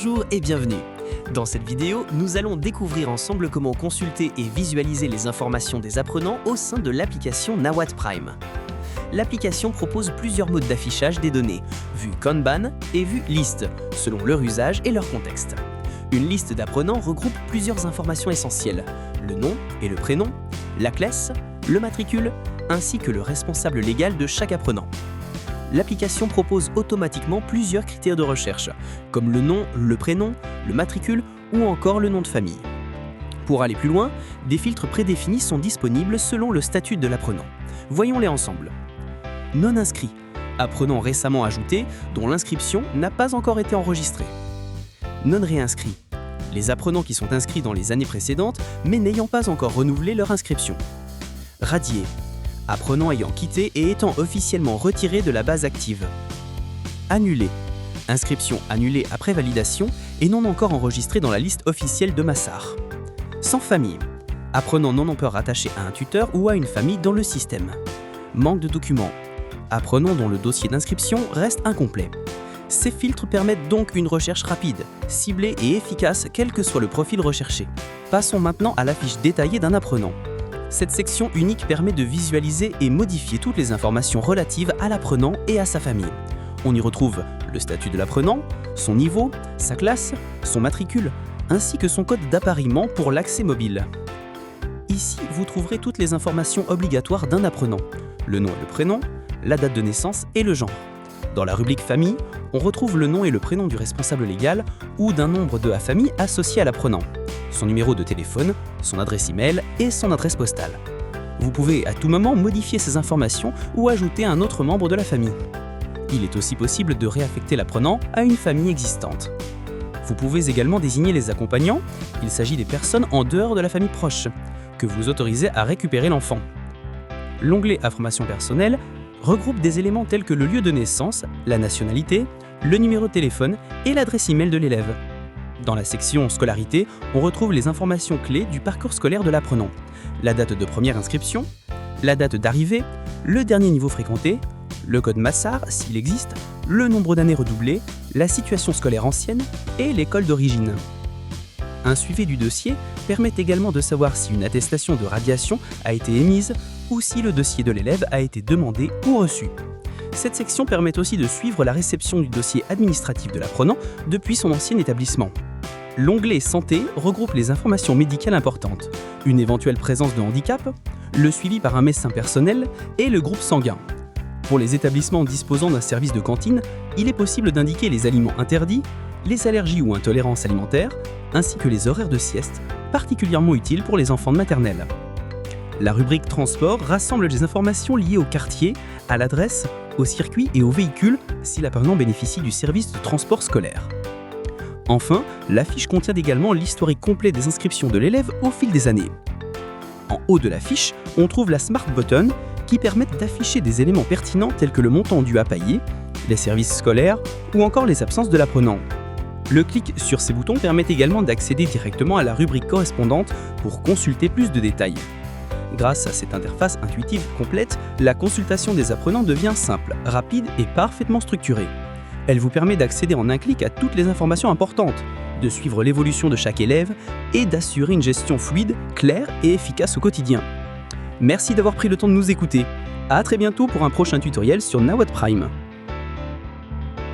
Bonjour et bienvenue. Dans cette vidéo, nous allons découvrir ensemble comment consulter et visualiser les informations des apprenants au sein de l'application Nawat Prime. L'application propose plusieurs modes d'affichage des données, vue Kanban et vue liste, selon leur usage et leur contexte. Une liste d'apprenants regroupe plusieurs informations essentielles, le nom et le prénom, la classe, le matricule, ainsi que le responsable légal de chaque apprenant. L'application propose automatiquement plusieurs critères de recherche, comme le nom, le prénom, le matricule ou encore le nom de famille. Pour aller plus loin, des filtres prédéfinis sont disponibles selon le statut de l'apprenant. Voyons-les ensemble. Non inscrit, apprenant récemment ajouté dont l'inscription n'a pas encore été enregistrée. Non réinscrit, les apprenants qui sont inscrits dans les années précédentes mais n'ayant pas encore renouvelé leur inscription. Radié, apprenants ayant quitté et étant officiellement retirés de la base active. Annulé, inscription annulée après validation et non encore enregistrée dans la liste officielle de Massar. Sans famille, apprenant non encore rattaché à un tuteur ou à une famille dans le système. Manque de documents, apprenant dont le dossier d'inscription reste incomplet. Ces filtres permettent donc une recherche rapide, ciblée et efficace quel que soit le profil recherché. Passons maintenant à la fiche détaillée d'un apprenant. Cette section unique permet de visualiser et modifier toutes les informations relatives à l'apprenant et à sa famille. On y retrouve le statut de l'apprenant, son niveau, sa classe, son matricule, ainsi que son code d'appariement pour l'accès mobile. Ici, vous trouverez toutes les informations obligatoires d'un apprenant, le nom et le prénom, la date de naissance et le genre. Dans la rubrique famille, on retrouve le nom et le prénom du responsable légal ou d'un membre de la famille associé à l'apprenant, son numéro de téléphone, son adresse email et son adresse postale. Vous pouvez à tout moment modifier ces informations ou ajouter un autre membre de la famille. Il est aussi possible de réaffecter l'apprenant à une famille existante. Vous pouvez également désigner les accompagnants, il s'agit des personnes en dehors de la famille proche, que vous autorisez à récupérer l'enfant. L'onglet Informations personnelles regroupe des éléments tels que le lieu de naissance, la nationalité, le numéro de téléphone et l'adresse email de l'élève. Dans la section Scolarité, on retrouve les informations clés du parcours scolaire de l'apprenant, la date de première inscription, la date d'arrivée, le dernier niveau fréquenté, le code Massar s'il existe, le nombre d'années redoublées, la situation scolaire ancienne et l'école d'origine. Un suivi du dossier permet également de savoir si une attestation de radiation a été émise ou si le dossier de l'élève a été demandé ou reçu. Cette section permet aussi de suivre la réception du dossier administratif de l'apprenant depuis son ancien établissement. L'onglet Santé regroupe les informations médicales importantes, une éventuelle présence de handicap, le suivi par un médecin personnel et le groupe sanguin. Pour les établissements disposant d'un service de cantine, il est possible d'indiquer les aliments interdits, les allergies ou intolérances alimentaires, ainsi que les horaires de sieste, particulièrement utiles pour les enfants de maternelle. La rubrique Transport rassemble les informations liées au quartier, à l'adresse, au circuit et au véhicule si l'apprenant bénéficie du service de transport scolaire. Enfin, la fiche contient également l'historique complet des inscriptions de l'élève au fil des années. En haut de la fiche, on trouve la Smart Button qui permet d'afficher des éléments pertinents tels que le montant dû à payer, les services scolaires ou encore les absences de l'apprenant. Le clic sur ces boutons permet également d'accéder directement à la rubrique correspondante pour consulter plus de détails. Grâce à cette interface intuitive complète, la consultation des apprenants devient simple, rapide et parfaitement structurée. Elle vous permet d'accéder en un clic à toutes les informations importantes, de suivre l'évolution de chaque élève et d'assurer une gestion fluide, claire et efficace au quotidien. Merci d'avoir pris le temps de nous écouter. À très bientôt pour un prochain tutoriel sur Nawat Prime.